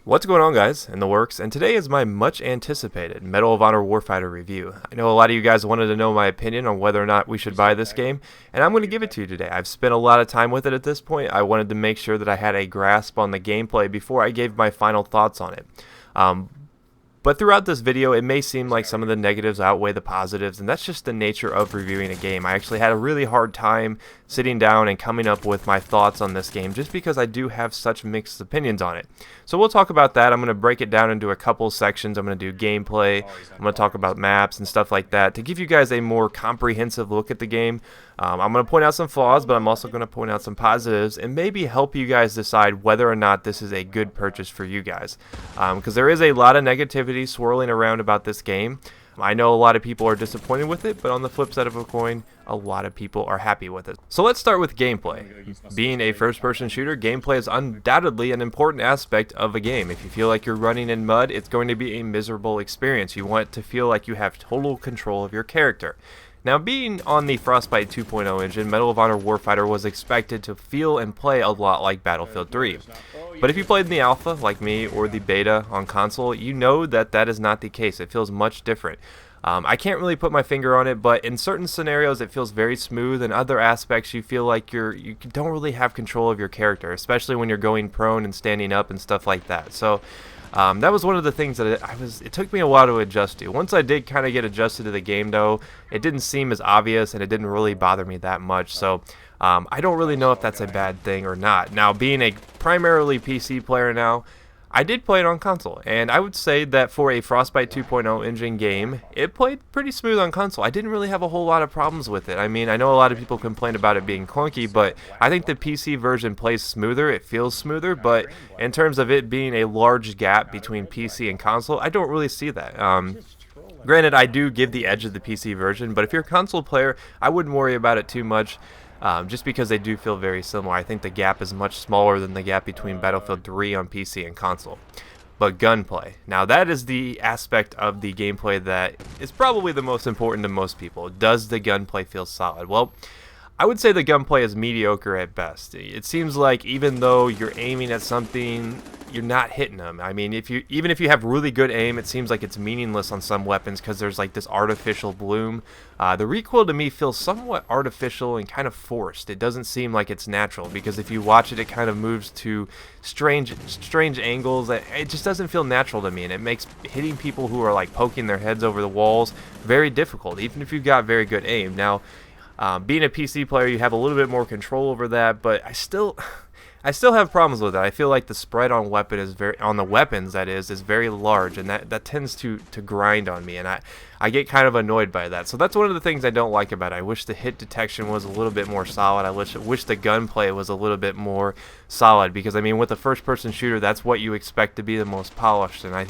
What's going on, guys, in the works, and today is my much anticipated Medal of Honor Warfighter review. I know a lot of you guys wanted to know my opinion on whether or not we should buy this game, and I'm going to give it to you today. I've spent a lot of time with it at this point. I wanted to make sure that I had a grasp on the gameplay before I gave my final thoughts on it. But throughout this video, it may seem like some of the negatives outweigh the positives, and that's just the nature of reviewing a game. I actually had a really hard time sitting down and coming up with my thoughts on this game just because I do have such mixed opinions on it. So we'll talk about that. I'm going to break it down into a couple sections. I'm going to do gameplay, I'm going to talk about maps and stuff like that to give you guys a more comprehensive look at the game. I'm going to point out some flaws, but I'm also going to point out some positives and maybe help you guys decide whether or not this is a good purchase for you guys. Because there is a lot of negativity swirling around about this game. I know a lot of people are disappointed with it, but on the flip side of a coin, a lot of people are happy with it. So let's start with gameplay. Being a first-person shooter, gameplay is undoubtedly an important aspect of a game. If you feel like you're running in mud, it's going to be a miserable experience. You want to feel like you have total control of your character. Now, being on the Frostbite 2.0 engine, Medal of Honor Warfighter was expected to feel and play a lot like Battlefield 3. But if you played in the alpha, like me, or the beta on console, you know that that is not the case. It feels much different. I can't really put my finger on it, but in certain scenarios it feels very smooth. In other aspects, you feel like you don't really have control of your character, especially when you're going prone and standing up and stuff like that. So that was one of the things that it took me a while to adjust to. Once I did kind of get adjusted to the game, though, it didn't seem as obvious and it didn't really bother me that much. So I don't really know if that's a bad thing or not. Now, being a primarily PC player now, I did play it on console, and I would say that for a Frostbite 2.0 engine game, it played pretty smooth on console. I didn't really have a whole lot of problems with it. I mean, I know a lot of people complain about it being clunky, but I think the PC version plays smoother, it feels smoother, but in terms of it being a large gap between PC and console, I don't really see that. Granted, I do give the edge of the PC version, but if you're a console player, I wouldn't worry about it too much. Just because they do feel very similar. I think the gap is much smaller than the gap between Battlefield 3 on PC and console. But gunplay. Now that is the aspect of the gameplay that is probably the most important to most people. Does the gunplay feel solid? Well, I would say the gunplay is mediocre at best. It seems like even though you're aiming at something, you're not hitting them. I mean, even if you have really good aim, it seems like it's meaningless on some weapons because there's like this artificial bloom. The recoil to me feels somewhat artificial and kind of forced. It doesn't seem like it's natural because if you watch it, it kind of moves to strange angles. It just doesn't feel natural to me, and it makes hitting people who are like poking their heads over the walls very difficult, even if you've got very good aim. Now, being a PC player, you have a little bit more control over that, but I still have problems with it. I feel like the spread on the weapons is very large, and that tends to grind on me, and I get kind of annoyed by that. So that's one of the things I don't like about it. I wish the hit detection was a little bit more solid. I wish the gunplay was a little bit more solid, because I mean, with a first-person shooter, that's what you expect to be the most polished, and I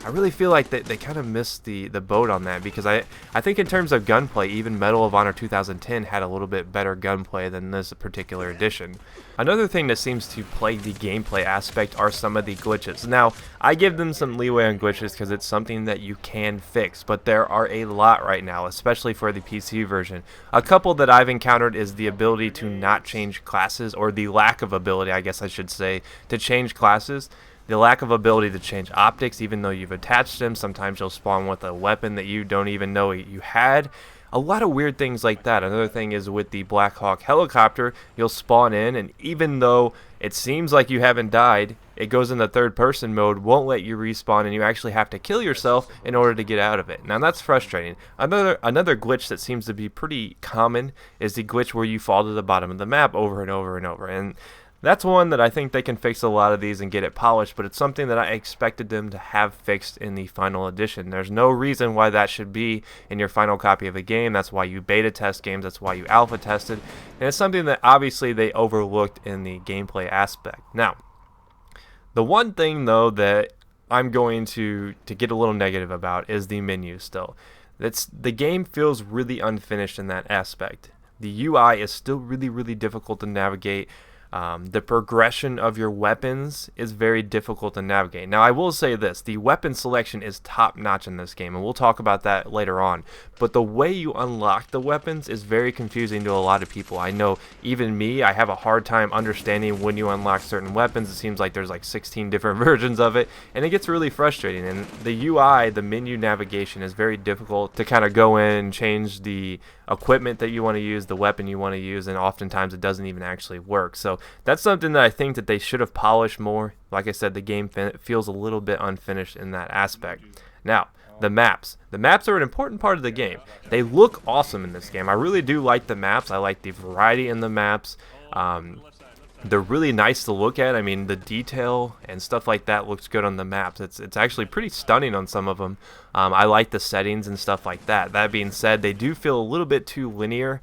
really feel like they kind of missed the boat on that, because I think in terms of gunplay, even Medal of Honor 2010 had a little bit better gunplay than this particular edition. Another thing that seems to plague the gameplay aspect are some of the glitches. Now, I give them some leeway on glitches because it's something that you can fix, but there are a lot right now, especially for the PC version. A couple that I've encountered is the ability to not change classes, or the lack of ability, I guess I should say, to change classes. The lack of ability to change optics, even though you've attached them. Sometimes you'll spawn with a weapon that you don't even know you had. A lot of weird things like that. Another thing is with the Black Hawk helicopter, you'll spawn in, and even though it seems like you haven't died, it goes into third person mode, won't let you respawn, and you actually have to kill yourself in order to get out of it. Now that's frustrating. Another glitch that seems to be pretty common is the glitch where you fall to the bottom of the map over and over and over. And that's one that I think they can fix a lot of these and get it polished, but it's something that I expected them to have fixed in the final edition. There's no reason why that should be in your final copy of a game. That's why you beta test games. That's why you alpha tested. And it's something that obviously they overlooked in the gameplay aspect. Now, the one thing though that I'm going to get a little negative about is the menu still. The game feels really unfinished in that aspect. The UI is still really difficult to navigate. The progression of your weapons is very difficult to navigate. Now, I will say this, the weapon selection is top notch in this game, and we'll talk about that later on. But the way you unlock the weapons is very confusing to a lot of people. I know even me, I have a hard time understanding when you unlock certain weapons. It seems like there's like 16 different versions of it, and it gets really frustrating. And the UI, the menu navigation, is very difficult to kind of go in and change the equipment that you want to use, the weapon you want to use, and oftentimes it doesn't even actually work. So that's something that I think that they should have polished more. Like I said, the game feels a little bit unfinished in that aspect. Now, the maps. The maps are an important part of the game. They look awesome in this game. I really do like the maps. I like the variety in the maps. They're really nice to look at. I mean, the detail and stuff like that looks good on the maps. It's actually pretty stunning on some of them. I like the settings and stuff like that. That being said, they do feel a little bit too linear.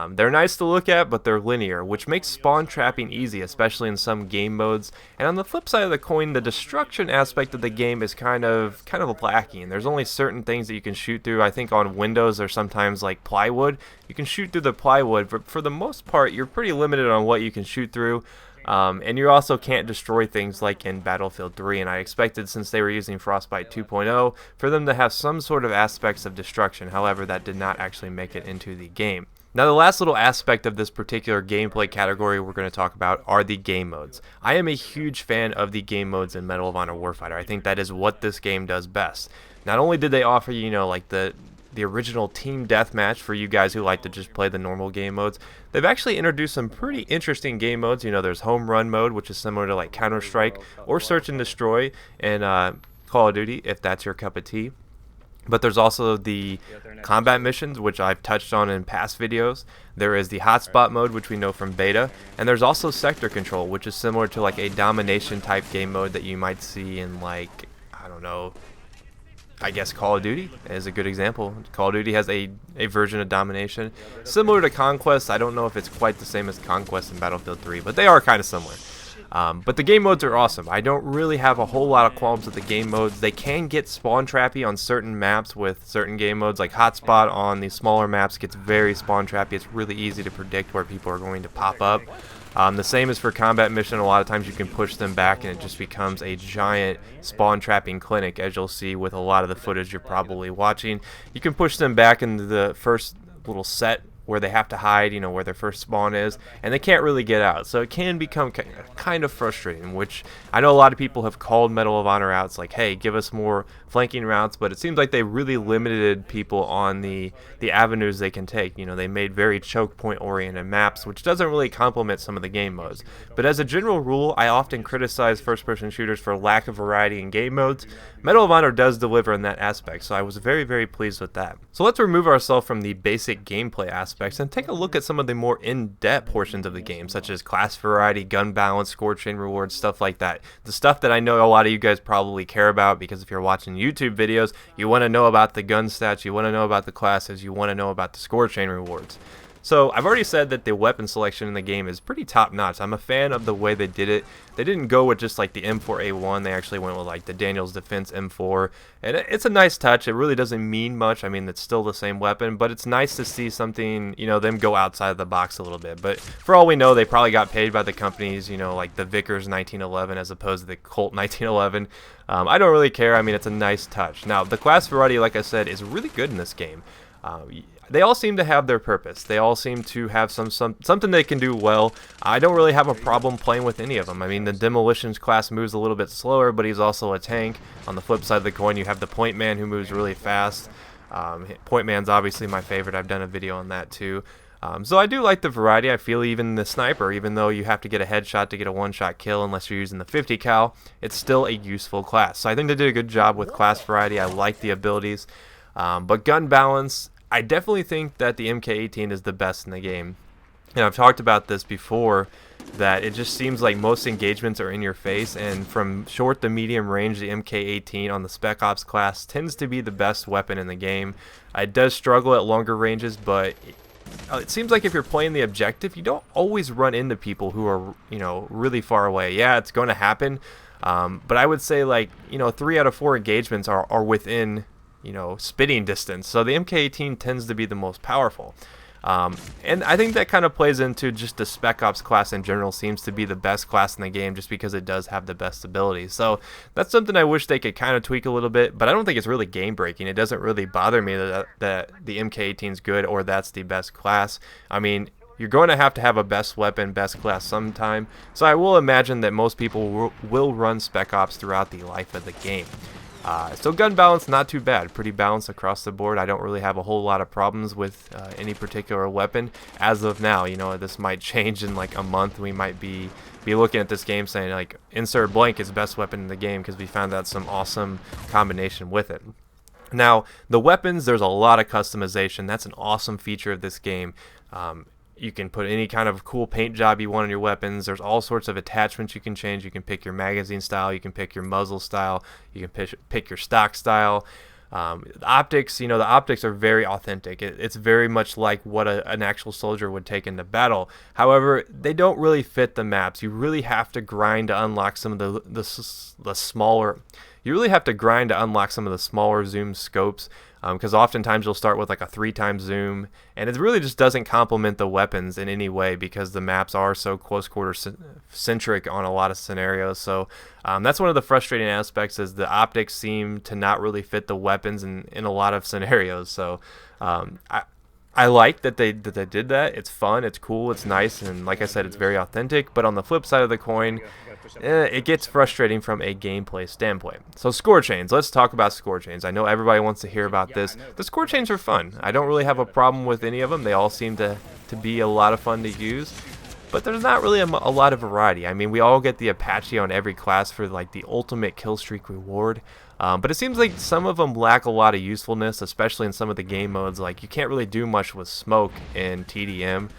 They're nice to look at, but they're linear, which makes spawn trapping easy, especially in some game modes. And on the flip side of the coin, the destruction aspect of the game is kind of lacking. There's only certain things that you can shoot through. I think on windows there's sometimes like plywood. You can shoot through the plywood, but for the most part, you're pretty limited on what you can shoot through. And you also can't destroy things like in Battlefield 3, and I expected, since they were using Frostbite 2.0, for them to have some sort of aspects of destruction. However, that did not actually make it into the game. Now, the last little aspect of this particular gameplay category we're going to talk about are the game modes. I am a huge fan of the game modes in Medal of Honor Warfighter. I think that is what this game does best. Not only did they offer, you know, like the original team deathmatch for you guys who like to just play the normal game modes, they've actually introduced some pretty interesting game modes. You know, there's home run mode, which is similar to like Counter-Strike or Search and Destroy in Call of Duty, if that's your cup of tea. But there's also the combat missions, which I've touched on in past videos. There is the hotspot mode, which we know from beta. And there's also sector control, which is similar to like a domination type game mode that you might see in, like, I don't know, I guess Call of Duty is a good example. Call of Duty has a version of domination. Similar to Conquest. I don't know if it's quite the same as Conquest in Battlefield 3, but they are kind of similar. But the game modes are awesome. I don't really have a whole lot of qualms with the game modes. They can get spawn trappy on certain maps with certain game modes, like Hotspot on the smaller maps gets very spawn trappy. It's really easy to predict where people are going to pop up. The same is for combat mission. A lot of times you can push them back and it just becomes a giant spawn trapping clinic, as you'll see with a lot of the footage you're probably watching. You can push them back into the first little set where they have to hide, you know, where their first spawn is, and they can't really get out. So it can become kind of frustrating, which I know a lot of people have called Medal of Honor out. It's like, hey, give us more flanking routes, but it seems like they really limited people on the avenues they can take. You know, they made very choke point oriented maps, which doesn't really complement some of the game modes. But as a general rule, I often criticize first-person shooters for lack of variety in game modes. Medal of Honor does deliver in that aspect, so I was very, very pleased with that. So let's remove ourselves from the basic gameplay aspects and take a look at some of the more in-depth portions of the game, such as class variety, gun balance, score chain rewards, stuff like that. The stuff that I know a lot of you guys probably care about, because if you're watching YouTube videos, you want to know about the gun stats, you want to know about the classes, you want to know about the score chain rewards. So I've already said that the weapon selection in the game is pretty top notch. I'm a fan of the way they did it. They didn't go with just like the M4A1. They actually went with like the Daniel's Defense M4. And it's a nice touch. It really doesn't mean much. I mean, it's still the same weapon, but it's nice to see something, you know, them go outside of the box a little bit. But for all we know, they probably got paid by the companies, you know, like the Vickers 1911 as opposed to the Colt 1911. I don't really care. I mean, it's a nice touch. Now, the class variety, like I said, is really good in this game. They all seem to have their purpose. They all seem to have something they can do well. I don't really have a problem playing with any of them. I mean, the Demolitions class moves a little bit slower, but he's also a tank. On the flip side of the coin, you have the Point Man who moves really fast. Point Man's obviously my favorite. I've done a video on that too. So I do like the variety. I feel even the Sniper, even though you have to get a headshot to get a one-shot kill unless you're using the 50 cal, it's still a useful class. So I think they did a good job with class variety. I like the abilities. But gun balance, I definitely think that the MK18 is the best in the game. And I've talked about this before, that it just seems like most engagements are in your face, and from short to medium range, the MK18 on the Spec Ops class tends to be the best weapon in the game. It does struggle at longer ranges, but it seems like if you're playing the objective, you don't always run into people who are, you know, really far away. Yeah, it's going to happen, but I would say, like, you know, 3 out of 4 engagements are within, you know, spitting distance. So the MK18 tends to be the most powerful. And I think that kind of plays into just the Spec Ops class in general seems to be the best class in the game just because it does have the best abilities. So that's something I wish they could kind of tweak a little bit, but I don't think it's really game breaking. It doesn't really bother me that the MK18 is good or that's the best class. I mean, you're going to have a best weapon, best class sometime. So I will imagine that most people will run Spec Ops throughout the life of the game. So gun balance, not too bad. Pretty balanced across the board. I don't really have a whole lot of problems with any particular weapon as of now. You know, this might change in like a month. We might be looking at this game saying like insert blank is best weapon in the game because we found out some awesome combination with it. Now, the weapons, there's a lot of customization. That's an awesome feature of this game. You can put any kind of cool paint job you want on your weapons. There's all sorts of attachments you can change. You can pick your magazine style. You can pick your muzzle style. You can pick your stock style. The optics, you know, the optics are very authentic. It's very much like what an actual soldier would take into battle. However, they don't really fit the maps. You really have to grind to unlock some of the smaller. You really have to grind to unlock some of the smaller zoom scopes. Because oftentimes you'll start with like a 3x zoom, and it really just doesn't complement the weapons in any way because the maps are so close quarter centric on a lot of scenarios. So that's one of the frustrating aspects is the optics seem to not really fit the weapons in a lot of scenarios. So I like that they did that. It's fun, it's cool, it's nice, and like I said, it's very authentic. But on the flip side of the coin, it gets frustrating from a gameplay standpoint. So Scorechains, let's talk about Scorechains. I know everybody wants to hear about this. The Scorechains are fun. I don't really have a problem with any of them. They all seem to be a lot of fun to use. But there's not really a lot of variety. I mean, we all get the Apache on every class for like the ultimate kill streak reward. But it seems like some of them lack a lot of usefulness, especially in some of the game modes. Like you can't really do much with smoke in TDM.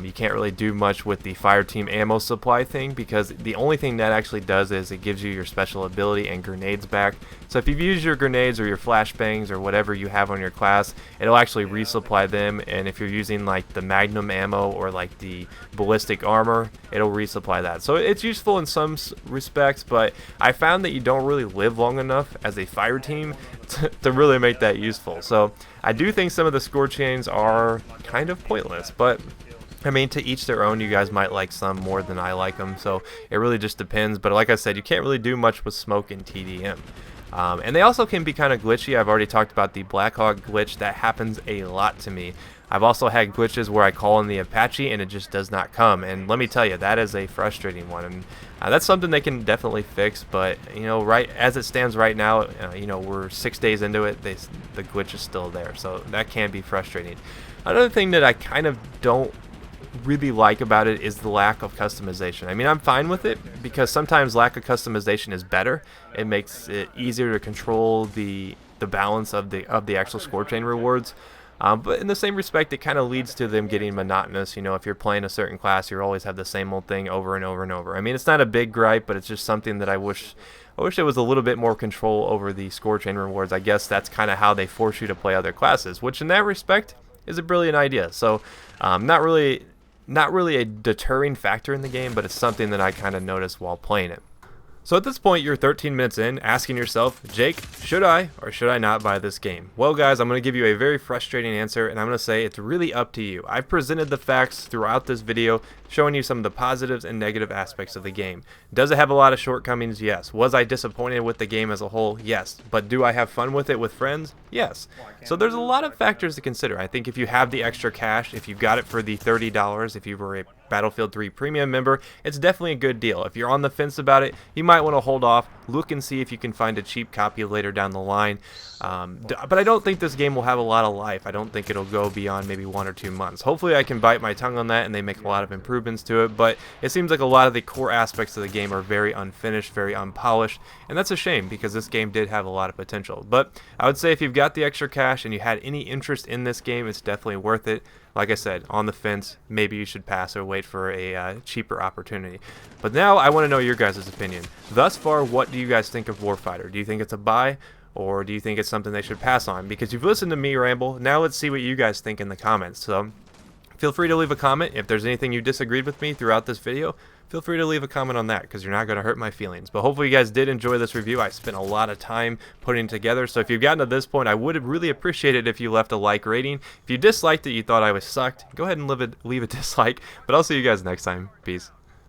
You can't really do much with the fireteam ammo supply thing because the only thing that actually does is it gives you your special ability and grenades back. So if you've used your grenades or your flashbangs or whatever you have on your class, it'll actually resupply them. And if you're using like the magnum ammo or like the ballistic armor, it'll resupply that. So it's useful in some respects, but I found that you don't really live long enough as a fire team to really make that useful. So I do think some of the score chains are kind of pointless, but I mean, to each their own. You guys might like some more than I like them, so it really just depends. But like I said, you can't really do much with smoke in TDM. And they also can be kind of glitchy. I've already talked about the Blackhawk glitch. That happens a lot to me. I've also had glitches where I call in the Apache and it just does not come. And let me tell you, that is a frustrating one. And that's something they can definitely fix. But, you know, right as it stands right now, you know, we're 6 days into it. The glitch is still there. So that can be frustrating. Another thing that I kind of don't really like about it is the lack of customization. I mean, I'm fine with it because sometimes lack of customization is better. It makes it easier to control the balance of the actual score chain rewards. But in the same respect, it kind of leads to them getting monotonous. You know, if you're playing a certain class, you always have the same old thing over and over and over. I mean, it's not a big gripe, but it's just something that I wish there was a little bit more control over the score chain rewards. I guess that's kind of how they force you to play other classes, which in that respect is a brilliant idea. So not really a deterring factor in the game, but it's something that I kind of noticed while playing it. So at this point, you're 13 minutes in, asking yourself, Jake, should I or should I not buy this game? Well, guys, I'm going to give you a very frustrating answer, and I'm going to say it's really up to you. I've presented the facts throughout this video, showing you some of the positives and negative aspects of the game. Does it have a lot of shortcomings? Yes. Was I disappointed with the game as a whole? Yes. But do I have fun with it with friends? Yes. So there's a lot of factors to consider. I think if you have the extra cash, if you got it for the $30, if you were a Battlefield 3 Premium member, it's definitely a good deal. If you're on the fence about it, you might want to hold off, look and see if you can find a cheap copy later down the line. But I don't think this game will have a lot of life. I don't think it'll go beyond maybe 1 or 2 months. Hopefully I can bite my tongue on that and they make a lot of improvements to it, but it seems like a lot of the core aspects of the game are very unfinished, very unpolished, and that's a shame because this game did have a lot of potential. But I would say if you've got the extra cash and you had any interest in this game, it's definitely worth it. Like I said, on the fence, maybe you should pass or wait for a cheaper opportunity. But now I want to know your guys' opinion. Thus far, what do you guys think of Warfighter? Do you think it's a buy, or do you think it's something they should pass on? Because you've listened to me ramble, now let's see what you guys think in the comments. So feel free to leave a comment. If there's anything you disagreed with me throughout this video, feel free to leave a comment on that, because you're not going to hurt my feelings. But hopefully you guys did enjoy this review. I spent a lot of time putting it together, so if you've gotten to this point, I would really appreciate it if you left a like rating. If you disliked it, you thought I was sucked, go ahead and leave a dislike. But I'll see you guys next time. Peace.